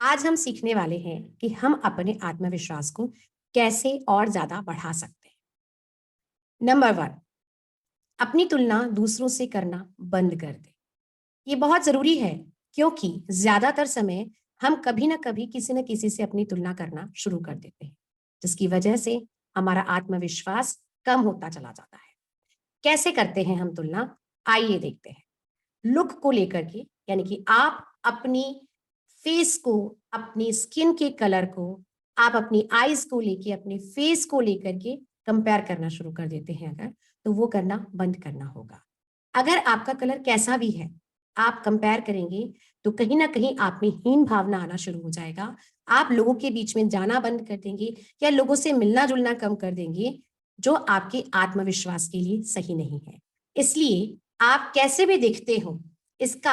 आज हम सीखने वाले हैं कि हम अपने आत्मविश्वास को कैसे और ज्यादा बढ़ा सकते हैं। नंबर वन, अपनी तुलना दूसरों से करना बंद कर दे। ये बहुत जरूरी है क्योंकि ज्यादातर समय हम कभी ना कभी किसी न किसी से अपनी तुलना करना शुरू कर देते हैं, जिसकी वजह से हमारा आत्मविश्वास कम होता चला जाता है। कैसे करते हैं हम तुलना? आइए देखते हैं। लुक को लेकर के, यानी कि आप अपनी फेस को, अपनी स्किन के कलर को, आप अपनी आईज को लेके, अपने फेस को लेकर के कंपेयर करना शुरू कर देते हैं अगर, तो वो करना बंद करना होगा। अगर आपका कलर कैसा भी है, आप कंपेयर करेंगे तो कहीं ना कहीं आप में हीन भावना आना शुरू हो जाएगा। आप लोगों के बीच में जाना बंद कर देंगे या लोगों से मिलना जुलना कम कर देंगे, जो आपके आत्मविश्वास के लिए सही नहीं है। इसलिए आप कैसे भी दिखते हो, इसका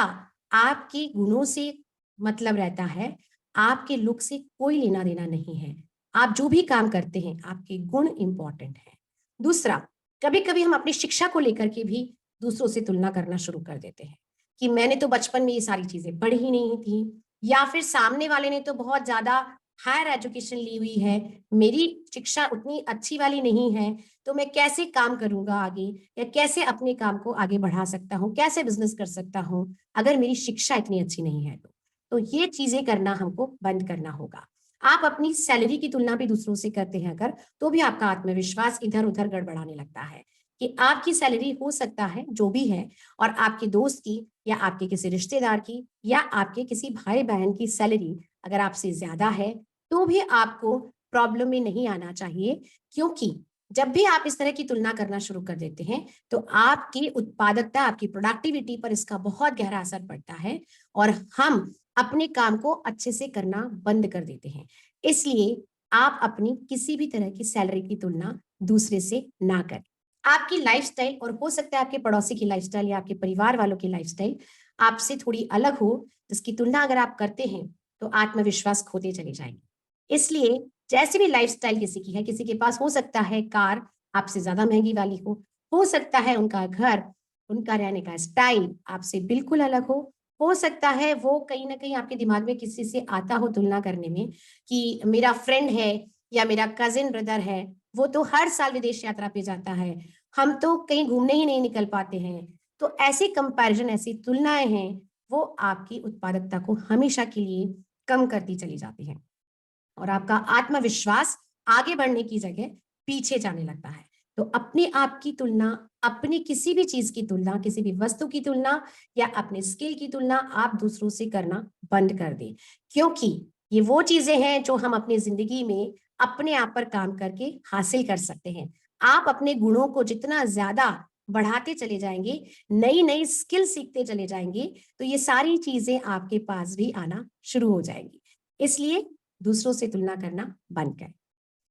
आपके गुणों से मतलब रहता है, आपके लुक से कोई लेना देना नहीं है। आप जो भी काम करते हैं, आपके गुण इंपॉर्टेंट है। दूसरा, कभी कभी हम अपनी शिक्षा को लेकर के भी दूसरों से तुलना करना शुरू कर देते हैं कि मैंने तो बचपन में ये सारी चीजें पढ़ी ही नहीं थी, या फिर सामने वाले ने तो बहुत ज्यादा हायर एजुकेशन ली हुई है, मेरी शिक्षा उतनी अच्छी वाली नहीं है, तो मैं कैसे काम करूंगा आगे, या कैसे अपने काम को आगे बढ़ा सकता हूँ, कैसे बिजनेस कर सकता हूँ अगर मेरी शिक्षा इतनी अच्छी नहीं है। तो ये चीजें करना हमको बंद करना होगा। आप अपनी सैलरी की तुलना भी दूसरों से करते हैं अगर, तो भी आपका आत्मविश्वास इधर उधर गड़बड़ाने लगता है कि आपकी सैलरी हो सकता है जो भी है, और आपके दोस्त की या आपके किसी रिश्तेदार की या आपके किसी भाई बहन की सैलरी अगर आपसे ज्यादा है, तो भी आपको प्रॉब्लम में नहीं आना चाहिए। क्योंकि जब भी आप इस तरह की तुलना करना शुरू कर देते हैं, तो आपकी उत्पादकता, आपकी प्रोडक्टिविटी पर इसका बहुत गहरा असर पड़ता है, और हम अपने काम को अच्छे से करना बंद कर देते हैं। इसलिए आप अपनी किसी भी तरह की सैलरी की तुलना दूसरे से ना करें। आपकी लाइफस्टाइल, और हो सकता है आपके पड़ोसी की लाइफस्टाइल या आपके परिवार वालों की लाइफस्टाइल आपसे थोड़ी अलग हो, जिसकी तुलना अगर आप करते हैं तो आत्मविश्वास खोते चले जाएंगे। इसलिए जैसी भी लाइफस्टाइल किसी की है, किसी के पास हो सकता है कार आपसे ज्यादा महंगी वाली हो सकता है उनका घर, उनका रहने का स्टाइल आपसे बिल्कुल अलग हो सकता है वो कहीं ना कहीं आपके दिमाग में किसी से आता हो तुलना करने में कि मेरा फ्रेंड है या मेरा कजिन ब्रदर है, वो तो हर साल विदेश यात्रा पे जाता है, हम तो कहीं घूमने ही नहीं निकल पाते हैं। तो ऐसी कंपैरिजन, ऐसी तुलनाएं हैं, वो आपकी उत्पादकता को हमेशा के लिए कम करती चली जाती है, और आपका आत्मविश्वास आगे बढ़ने की जगह पीछे जाने लगता है। तो अपने आप की तुलना, अपनी किसी भी चीज की तुलना, किसी भी वस्तु की तुलना या अपने स्किल की तुलना आप दूसरों से करना बंद कर दें। क्योंकि ये वो चीजें हैं जो हम अपनी जिंदगी में अपने आप पर काम करके हासिल कर सकते हैं। आप अपने गुणों को जितना ज्यादा बढ़ाते चले जाएंगे, नई नई स्किल सीखते चले जाएंगे, तो ये सारी चीजें आपके पास भी आना शुरू हो जाएंगी। इसलिए दूसरों से तुलना करना बंद करें।